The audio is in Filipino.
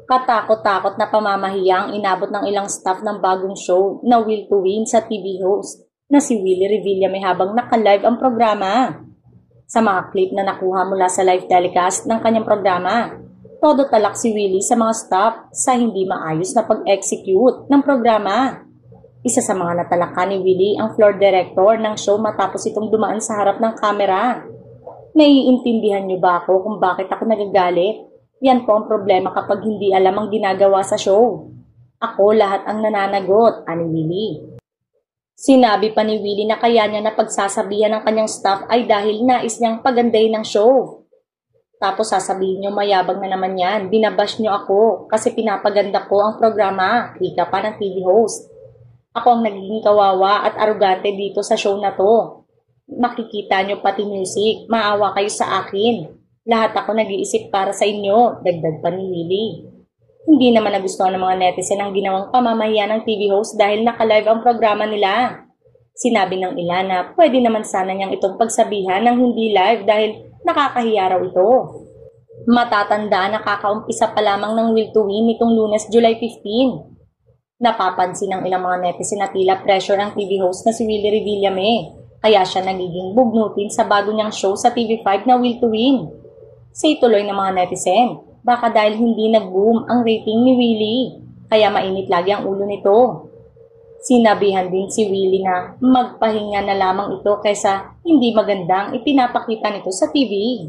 Katakot-takot na pamamahiya ang inabot ng ilang staff ng bagong show na Will to Win sa TV host na si Willie Revillame habang naka-live ang programa. Sa mga clip na nakuha mula sa live telecast ng kanyang programa, todo talak si Willie sa mga staff sa hindi maayos na pag-execute ng programa. Isa sa mga natalaka ni Willie ang floor director ng show matapos itong dumaan sa harap ng kamera. Naiintindihan niyo ba ako kung bakit ako nagagalit? Yan po ang problema kapag hindi alam ang ginagawa sa show. Ako lahat ang nananagot, ani Willie. Sinabi pa ni Willie na kaya niya na pagsasabihan ng kanyang staff ay dahil nais niyang pagandahin ng show. Tapos sasabihin niyo mayabang na naman yan, binabash niyo ako kasi pinapaganda ko ang programa, wika pa ng TV host. Ako ang nagiging kawawa at arugante dito sa show na to. Makikita niyo pati music, maawa kayo sa akin. Lahat ako nag-iisip para sa inyo, dagdag pa ni Willie. Hindi naman nagustuhan ng mga netizen ang ginawang pamamahiya ng TV host dahil naka-live ang programa nila. Sinabi ng ilan na pwede naman sana niyang itong pagsabihan ng hindi live dahil nakakahiya raw ito. Matatandaan na kakaumpisa pa lamang ng Will to Win nitong Lunes, July 15. Napapansin ng ilang mga netizen na tila pressure ang TV host na si Willie Revillame, kaya siya nagiging bugnutin sa bago niyang show sa TV5 na Will to Win. Say tuloy ng mga netizen, baka dahil hindi nag-boom ang rating ni Willie, kaya mainit lagi ang ulo nito. Sinabihan din si Willie na magpahinga na lamang ito kaysa hindi magandang ipinapakita nito sa TV.